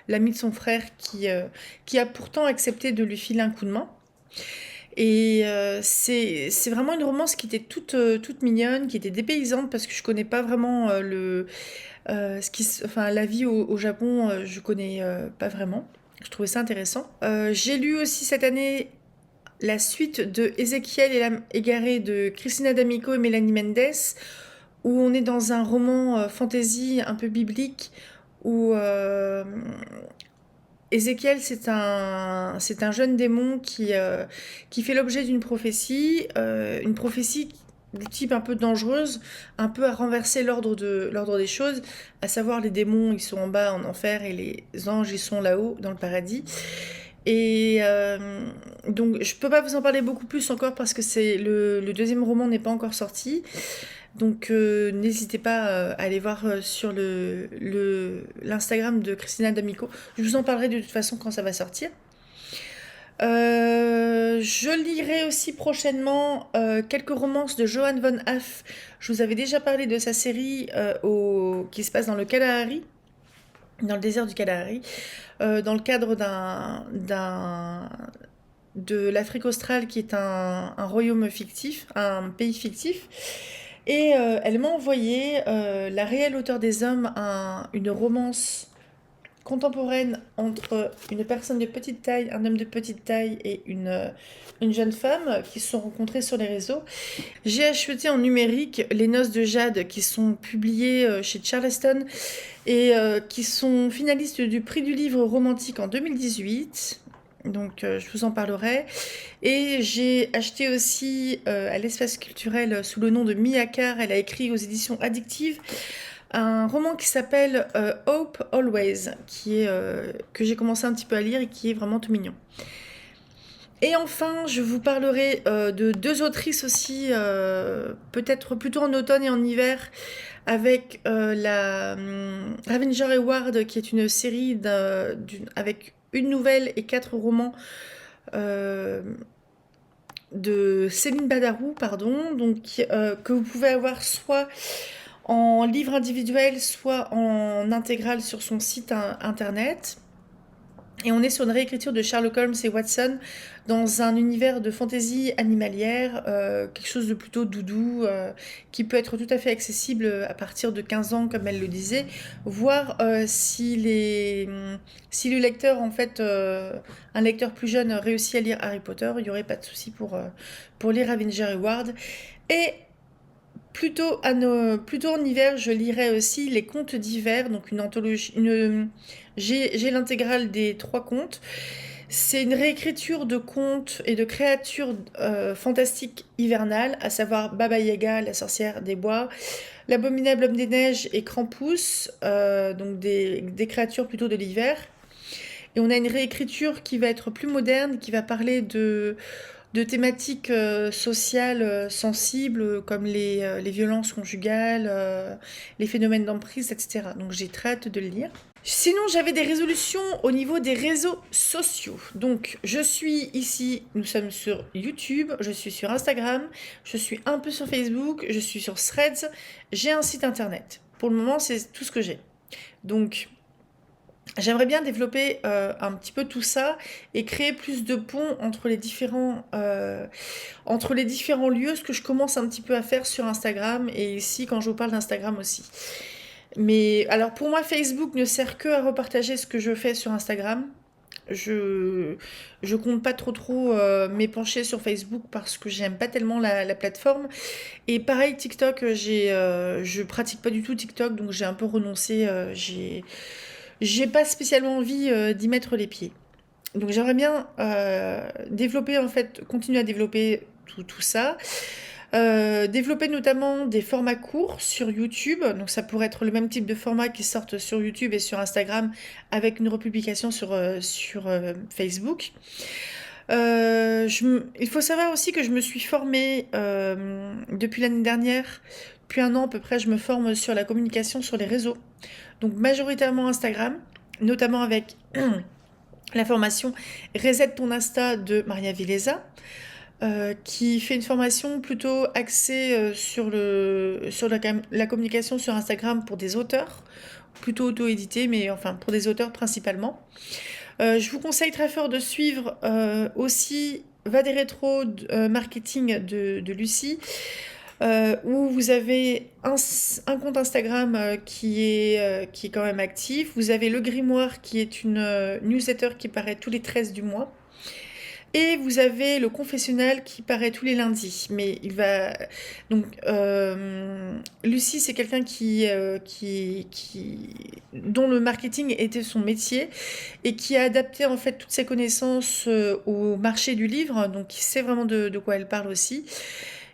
l'ami de son frère qui a pourtant accepté de lui filer un coup de main. Et c'est vraiment une romance qui était toute mignonne, qui était dépaysante, parce que je connais pas vraiment la vie au Japon, je connais pas vraiment. Je trouvais ça intéressant. J'ai lu aussi cette année la suite de Ézéchiel et l'âme égarée de Cristina D'Amico et Mélanie Mendes, où on est dans un roman fantasy un peu biblique, où Ézéchiel, c'est un jeune démon qui fait l'objet d'une prophétie du type un peu dangereuse, un peu à renverser l'ordre des choses, à savoir les démons, ils sont en bas en enfer, et les anges, ils sont là-haut dans le paradis. Et donc, je peux pas vous en parler beaucoup plus encore, parce que le deuxième roman n'est pas encore sorti. Donc, n'hésitez pas à aller voir sur l'Instagram de Cristina D'Amico. Je vous en parlerai de toute façon quand ça va sortir. Je lirai aussi prochainement quelques romances de Johann von Haff. Je vous avais déjà parlé de sa série qui se passe dans le Kalahari, dans le désert du Kalahari, dans le cadre de l'Afrique australe, qui est un royaume fictif, un pays fictif. Et elle m'a envoyé La réelle hauteur des hommes, une romance contemporaine entre une personne de petite taille, un homme de petite taille et une jeune femme qui se sont rencontrés sur les réseaux. J'ai acheté en numérique Les Noces de Jade, qui sont publiées chez Charleston et qui sont finalistes du prix du livre romantique en 2018. Donc je vous en parlerai. Et j'ai acheté aussi à l'espace culturel sous le nom de Mia Carr. Elle a écrit aux éditions Addictives un roman qui s'appelle Hope Always, que j'ai commencé un petit peu à lire et qui est vraiment tout mignon. Et enfin, je vous parlerai de deux autrices aussi, peut-être plutôt en automne et en hiver, avec la Ravenger Award, qui est une série avec une nouvelle et 4 romans de Céline Badarou, donc, que vous pouvez avoir soit en livre individuel, soit en intégrale sur son site internet. Et on est sur une réécriture de Sherlock Holmes et Watson dans un univers de fantaisie animalière, quelque chose de plutôt doudou, qui peut être tout à fait accessible à partir de 15 ans, comme elle le disait, voire si le lecteur, en fait, un lecteur plus jeune réussit à lire Harry Potter, il n'y aurait pas de souci pour lire Avenger Award. Et plutôt en hiver, je lirai aussi Les Contes d'hiver, donc une anthologie. J'ai l'intégrale des 3 contes. C'est une réécriture de contes et de créatures fantastiques hivernales, à savoir Baba Yaga, la sorcière des bois, l'abominable homme des neiges et Krampus, donc des créatures plutôt de l'hiver. Et on a une réécriture qui va être plus moderne, qui va parler de thématiques sociales sensibles, comme les violences conjugales, les phénomènes d'emprise, etc. Donc j'ai très hâte de le lire. Sinon, j'avais des résolutions au niveau des réseaux sociaux. Donc, je suis ici, nous sommes sur YouTube, je suis sur Instagram, je suis un peu sur Facebook, je suis sur Threads, j'ai un site internet. Pour le moment, c'est tout ce que j'ai. Donc, j'aimerais bien développer un petit peu tout ça et créer plus de ponts entre les différents lieux, ce que je commence un petit peu à faire sur Instagram et ici quand je vous parle d'Instagram aussi. Mais alors pour moi, Facebook ne sert que à repartager ce que je fais sur Instagram. Je compte pas trop m'épancher sur Facebook parce que j'aime pas tellement la plateforme. Et pareil, TikTok, je pratique pas du tout TikTok, donc j'ai un peu renoncé. J'ai pas spécialement envie d'y mettre les pieds. Donc j'aimerais bien développer, en fait, continuer à développer tout ça. Développer notamment des formats courts sur YouTube. Donc ça pourrait être le même type de format qui sortent sur YouTube et sur Instagram avec une republication sur Facebook. Il faut savoir aussi que je me suis formée depuis l'année dernière. Depuis un an à peu près, je me forme sur la communication sur les réseaux. Donc majoritairement Instagram, notamment avec la formation Reset ton Insta de Maria Vileza, qui fait une formation plutôt axée sur la communication sur Instagram pour des auteurs, plutôt auto-édité, mais enfin pour des auteurs principalement. Je vous conseille très fort de suivre aussi Va des rétros marketing de Lucie, où vous avez un compte Instagram qui est quand même actif. Vous avez le Grimoire qui est une newsletter qui paraît tous les 13 du mois. Et vous avez le confessionnal qui paraît tous les lundis. Mais il va. Donc, Lucie, c'est quelqu'un dont le marketing était son métier et qui a adapté en fait toutes ses connaissances au marché du livre. Donc, il sait vraiment de quoi elle parle aussi.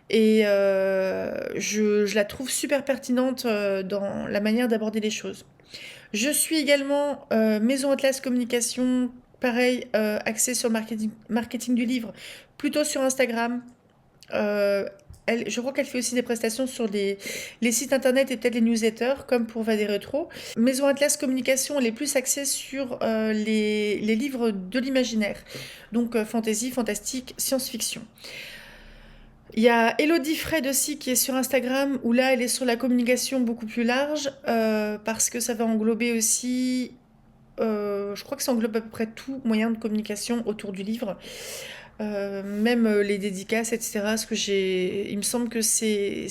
Et je la trouve super pertinente dans la manière d'aborder les choses. Je suis également Maison Atlas Communication, pareil, axée sur le marketing du livre, plutôt sur Instagram. Je crois qu'elle fait aussi des prestations sur les sites internet et peut-être les newsletters, comme pour Vader Retro. Maison Atlas Communication, elle est plus axée sur les livres de l'imaginaire, donc fantasy, fantastique, science-fiction. Il y a Elodie Fred aussi qui est sur Instagram, où là elle est sur la communication beaucoup plus large, parce que ça va englober aussi, je crois que ça englobe à peu près tout moyen de communication autour du livre, même les dédicaces, etc. Parce que il me semble que ces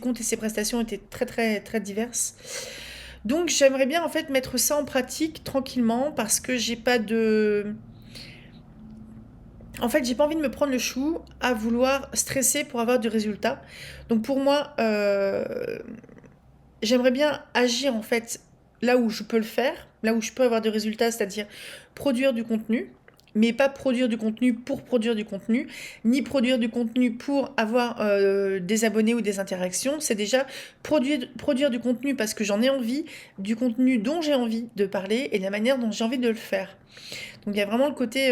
comptes et ces prestations étaient très très très diverses. Donc j'aimerais bien en fait mettre ça en pratique tranquillement parce que j'ai pas de... En fait, j'ai pas envie de me prendre le chou à vouloir stresser pour avoir du résultat. Donc pour moi, j'aimerais bien agir en fait là où je peux le faire, là où je peux avoir des résultats, c'est-à-dire produire du contenu, mais pas produire du contenu pour produire du contenu, ni produire du contenu pour avoir des abonnés ou des interactions. C'est déjà produire du contenu parce que j'en ai envie, du contenu dont j'ai envie de parler et de la manière dont j'ai envie de le faire. Donc il y a vraiment le côté,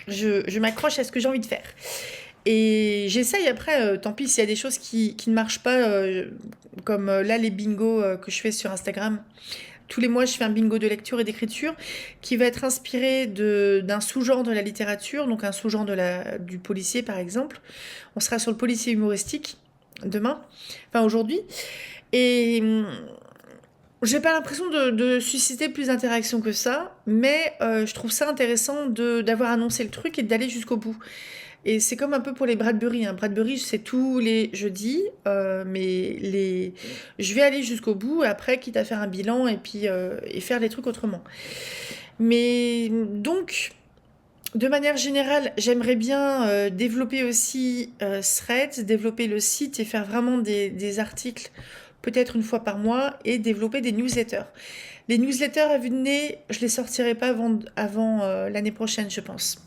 je m'accroche à ce que j'ai envie de faire. Et j'essaye après, tant pis s'il y a des choses qui ne marchent pas, comme là les bingos que je fais sur Instagram. Tous les mois, je fais un bingo de lecture et d'écriture qui va être inspiré d'un sous-genre de la littérature, donc un sous-genre du policier par exemple. On sera sur le policier humoristique demain, enfin aujourd'hui. Et j'ai pas l'impression de susciter plus d'interactions que ça, mais je trouve ça intéressant d'avoir annoncé le truc et d'aller jusqu'au bout. Et c'est comme un peu pour les Bradbury, hein. Bradbury, c'est tous les jeudis, mais je vais aller jusqu'au bout, après, quitte à faire un bilan et puis et faire les trucs autrement. Mais donc, de manière générale, j'aimerais bien développer aussi Threads, développer le site et faire vraiment des articles, peut-être une fois par mois, et développer des newsletters. Les newsletters à vue de nez, je les sortirai pas avant l'année prochaine, je pense.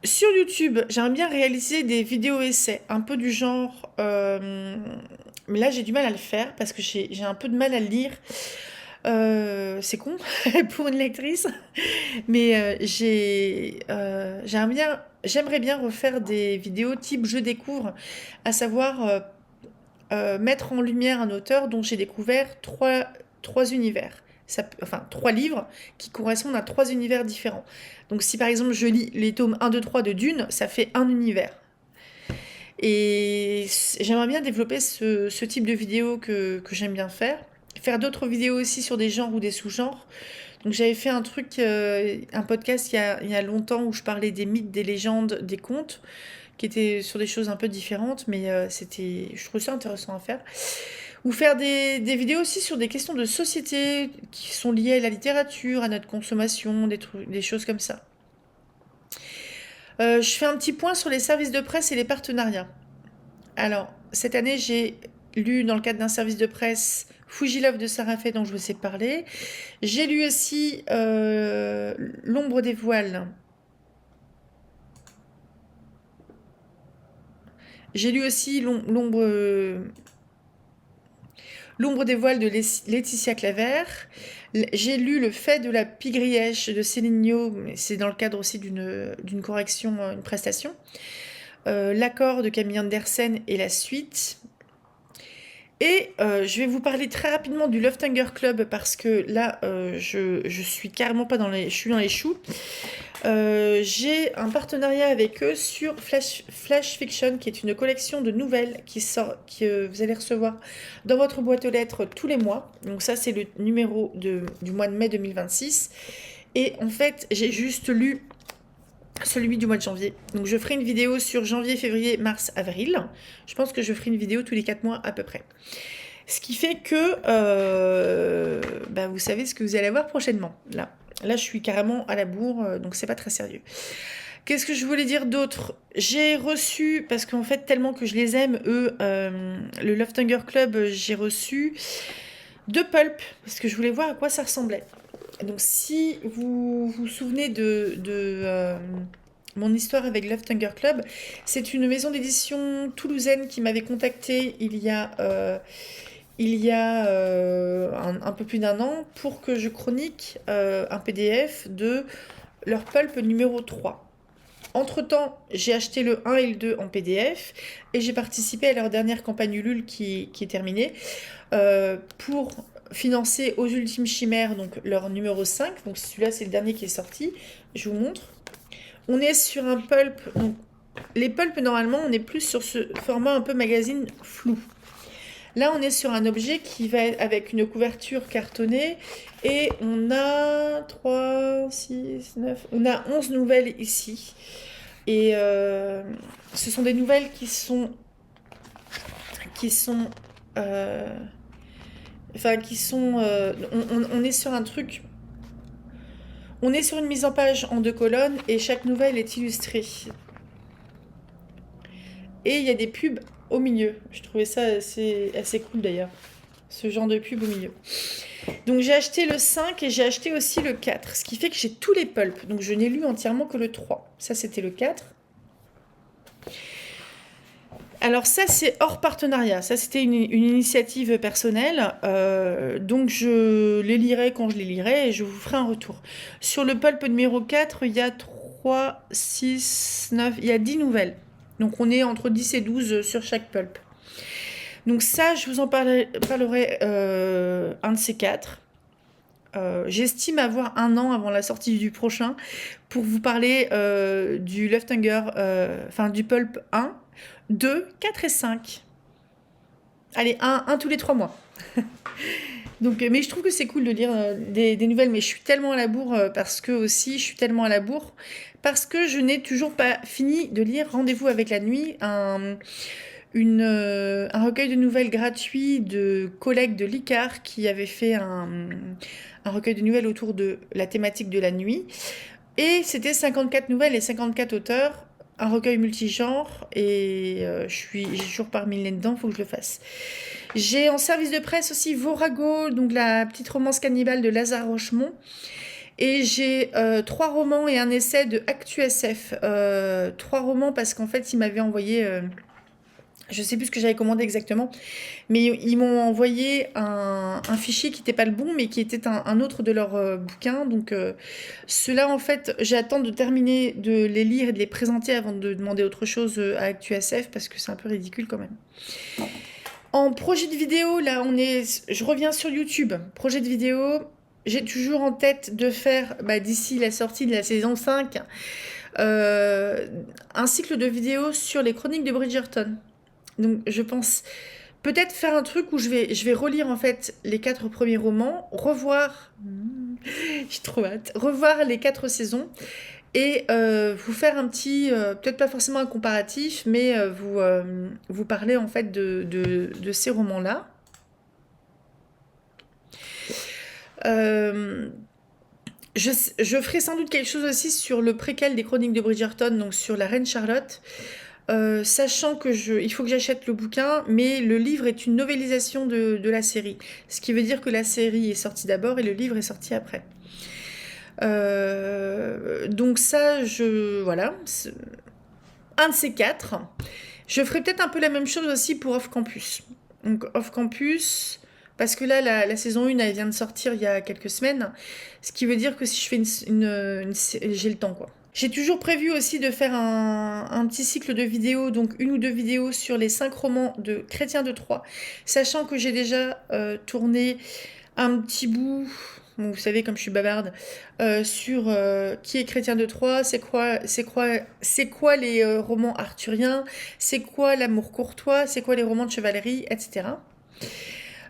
Sur YouTube, j'aimerais bien réaliser des vidéos essais, un peu du genre... mais là, j'ai du mal à le faire parce que j'ai un peu de mal à le lire. C'est con pour une lectrice, mais j'aimerais bien refaire des vidéos type je découvre, à savoir mettre en lumière un auteur dont j'ai découvert trois univers. Enfin, 3 livres qui correspondent à 3 univers différents. Donc si par exemple je lis les tomes 1, 2, 3 de Dune, ça fait un univers. Et j'aimerais bien développer ce type de vidéo que j'aime bien faire. Faire d'autres vidéos aussi sur des genres ou des sous-genres. Donc j'avais fait un podcast il y a longtemps où je parlais des mythes, des légendes, des contes, qui étaient sur des choses un peu différentes, mais je trouve ça intéressant à faire. ou faire des vidéos aussi sur des questions de société qui sont liées à la littérature, à notre consommation, des choses comme ça. Je fais un petit point sur les services de presse et les partenariats. Alors, cette année, j'ai lu dans le cadre d'un service de presse Fujilove de Sarah Fay dont je vous ai parlé. J'ai lu aussi L'ombre des voiles. J'ai lu aussi L'ombre des voiles de Laetitia Claver. J'ai lu Le fait de la pie-grièche de Céline Niot, mais c'est dans le cadre aussi d'une correction, une prestation. L'accord de Camille Andersen et la suite. Et je vais vous parler très rapidement du Loftanger Club parce que là, je suis carrément pas je suis dans les choux. J'ai un partenariat avec eux sur Flash Fiction, qui est une collection de nouvelles que vous allez recevoir dans votre boîte aux lettres tous les mois. Donc ça, c'est le numéro du mois de mai 2026. Et en fait, j'ai juste lu celui du mois de janvier. Donc je ferai une vidéo sur janvier, février, mars, avril. Je pense que je ferai une vidéo tous les 4 mois à peu près. Ce qui fait que vous savez ce que vous allez avoir prochainement. Là, je suis carrément à la bourre, donc c'est pas très sérieux. Qu'est-ce que je voulais dire d'autre? J'ai reçu, parce qu'en fait, tellement que je les aime, eux, le Loftanger Club, j'ai reçu 2 pulps, parce que je voulais voir à quoi ça ressemblait. Donc si vous vous souvenez de mon histoire avec Loftanger Club, c'est une maison d'édition toulousaine qui m'avait contactée il y a un peu plus d'1 an pour que je chronique un PDF de leur pulp numéro 3. Entre-temps, j'ai acheté le 1 et le 2 en PDF et j'ai participé à leur dernière campagne Ulule qui est terminée pour financer Aux Ultimes Chimères, donc leur numéro 5. Donc celui-là, c'est le dernier qui est sorti. Je vous montre. On est sur un pulp. Donc, les pulps, normalement, on est plus sur ce format un peu magazine flou. Là, on est sur un objet qui va être avec une couverture cartonnée et on a 3, 6, 9... On a 11 nouvelles ici. Et ce sont des nouvelles qui sont on est sur un truc. On est sur une mise en page en 2 colonnes et chaque nouvelle est illustrée. Et il y a des pubs au milieu. Je trouvais ça assez cool d'ailleurs. Ce genre de pub au milieu. Donc j'ai acheté le 5 et j'ai acheté aussi le 4. Ce qui fait que j'ai tous les pulps. Donc je n'ai lu entièrement que le 3. Ça c'était le 4. Alors ça c'est hors partenariat. Ça c'était une initiative personnelle. Donc je les lirai quand je les lirai et je vous ferai un retour. Sur le pulp numéro 4, il y a 3, 6, 9... Il y a 10 nouvelles. Donc on est entre 10 et 12 sur chaque pulp. Donc ça, je vous en parlerai un de ces 4. J'estime avoir 1 an avant la sortie du prochain pour vous parler du Loftanger, du pulp 1, 2, 4 et 5. Allez, un tous les 3 mois. Donc, mais je trouve que c'est cool de lire des nouvelles, mais je suis tellement à la bourre parce que je n'ai toujours pas fini de lire Rendez-vous avec la nuit, un recueil de nouvelles gratuit de collègues de l'ICAR qui avait fait un recueil de nouvelles autour de la thématique de la nuit. Et c'était 54 nouvelles et 54 auteurs, un recueil multigenre, et j'ai toujours parmi les dedans, il faut que je le fasse. J'ai en service de presse aussi Vorago, donc la petite romance cannibale de Lazare Rochemont. Et j'ai 3 romans et un essai de ActuSF. 3 romans parce qu'en fait, ils m'avaient envoyé... je sais plus ce que j'avais commandé exactement, mais ils m'ont envoyé un fichier qui n'était pas le bon, mais qui était un autre de leurs bouquins. Donc ceux-là, en fait, j'attends de terminer de les lire et de les présenter avant de demander autre chose à ActuSF, parce que c'est un peu ridicule quand même. En projet de vidéo, là, je reviens sur YouTube. Projet de vidéo, j'ai toujours en tête de faire, d'ici la sortie de la saison 5, un cycle de vidéos sur les chroniques de Bridgerton. Donc je pense peut-être faire un truc où je vais relire en fait les 4 premiers romans, revoir j'ai trop hâte, revoir les 4 saisons et vous faire un petit, peut-être pas forcément un comparatif, mais vous parler en fait de ces romans-là. Euh, je ferai sans doute quelque chose aussi sur le préquel des Chroniques de Bridgerton, donc sur la reine Charlotte. Sachant que il faut que j'achète le bouquin, mais le livre est une novélisation de la série. Ce qui veut dire que la série est sortie d'abord et le livre est sorti après. Donc ça, voilà, un de ces quatre. Je ferai peut-être un peu la même chose aussi pour Off Campus. Donc Off Campus, parce que là, la saison 1, elle vient de sortir il y a quelques semaines, ce qui veut dire que si je fais j'ai le temps, quoi. J'ai toujours prévu aussi de faire un petit cycle de vidéos, donc une ou deux vidéos sur les 5 romans de Chrétien de Troyes, sachant que j'ai déjà tourné un petit bout, bon, vous savez comme je suis bavarde, sur qui est Chrétien de Troyes, c'est quoi les romans arthuriens, c'est quoi l'amour courtois, c'est quoi les romans de chevalerie, etc.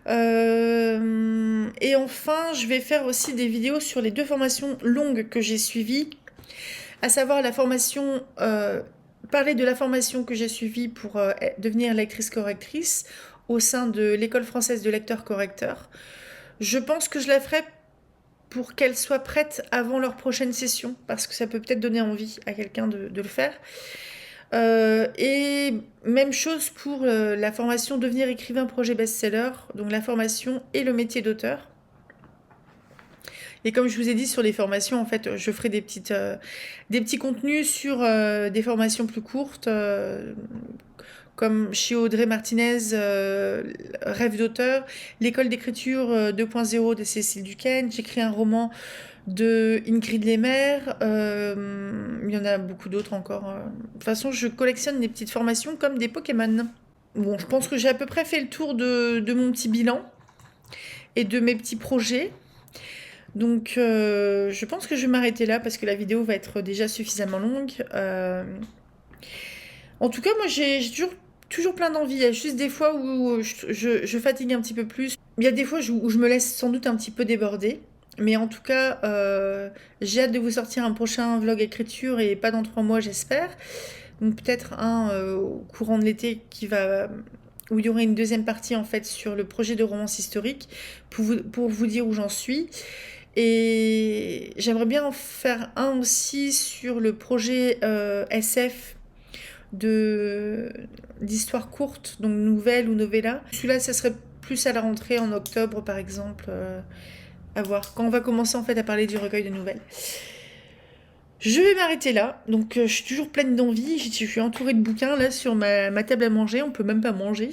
Et enfin, je vais faire aussi des vidéos sur les 2 formations longues que j'ai suivies, à savoir la formation, parler de la formation que j'ai suivie pour devenir lectrice-correctrice au sein de l'École française de lecteurs-correcteurs. Je pense que je la ferai pour qu'elle soit prête avant leur prochaine session, parce que ça peut peut-être donner envie à quelqu'un de le faire. Et même chose pour la formation devenir écrivain projet best-seller, donc la formation et le métier d'auteur. Et comme je vous ai dit sur les formations, en fait, je ferai des petits contenus sur des formations plus courtes, comme chez Audrey Martinez, Rêve d'auteur, l'école d'écriture 2.0 de Cécile Duquesne. J'écris un roman de Ingrid Lemaire. Il y en a beaucoup d'autres encore. De toute façon, je collectionne des petites formations comme des Pokémon. Bon, je pense que j'ai à peu près fait le tour de mon petit bilan et de mes petits projets. Donc, je pense que je vais m'arrêter là parce que la vidéo va être déjà suffisamment longue. En tout cas, moi, j'ai toujours plein d'envie. Il y a juste des fois où je fatigue un petit peu plus. Il y a des fois où je me laisse sans doute un petit peu déborder. Mais en tout cas, j'ai hâte de vous sortir un prochain vlog écriture et pas dans 3 mois, j'espère. Donc peut-être un au courant de l'été où il y aurait une deuxième partie en fait sur le projet de romance historique pour vous dire où j'en suis. Et j'aimerais bien en faire un aussi sur le projet SF d'histoire courte, donc nouvelle ou novella. Celui-là, ça serait plus à la rentrée en octobre par exemple, à voir, quand on va commencer en fait à parler du recueil de nouvelles. Je vais m'arrêter là, donc je suis toujours pleine d'envie, je suis entourée de bouquins là sur ma table à manger, on peut même pas manger,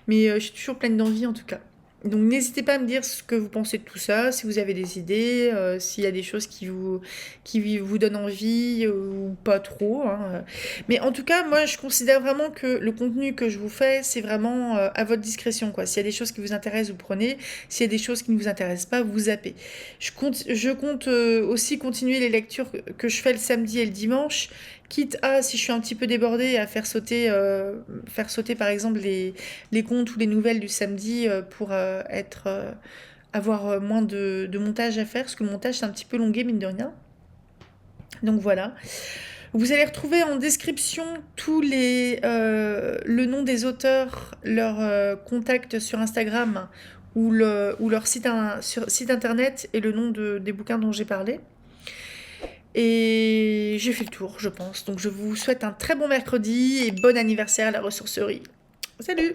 mais je suis toujours pleine d'envie en tout cas. Donc n'hésitez pas à me dire ce que vous pensez de tout ça, si vous avez des idées, s'il y a des choses qui vous donnent envie ou pas trop, hein. Mais en tout cas, moi je considère vraiment que le contenu que je vous fais, c'est vraiment à votre discrétion, quoi. S'il y a des choses qui vous intéressent, vous prenez. S'il y a des choses qui ne vous intéressent pas, vous zappez. Je compte aussi continuer les lectures que je fais le samedi et le dimanche, quitte à, si je suis un petit peu débordée, à faire sauter par exemple les contes ou les nouvelles du samedi pour avoir moins de montage à faire, parce que le montage c'est un petit peu longué, mine de rien. Donc voilà. Vous allez retrouver en description le nom des auteurs, leur contact sur Instagram ou leur site internet et le nom des bouquins dont j'ai parlé. Et j'ai fait le tour, je pense. Donc je vous souhaite un très bon mercredi et bon anniversaire à la ressourcerie. Salut!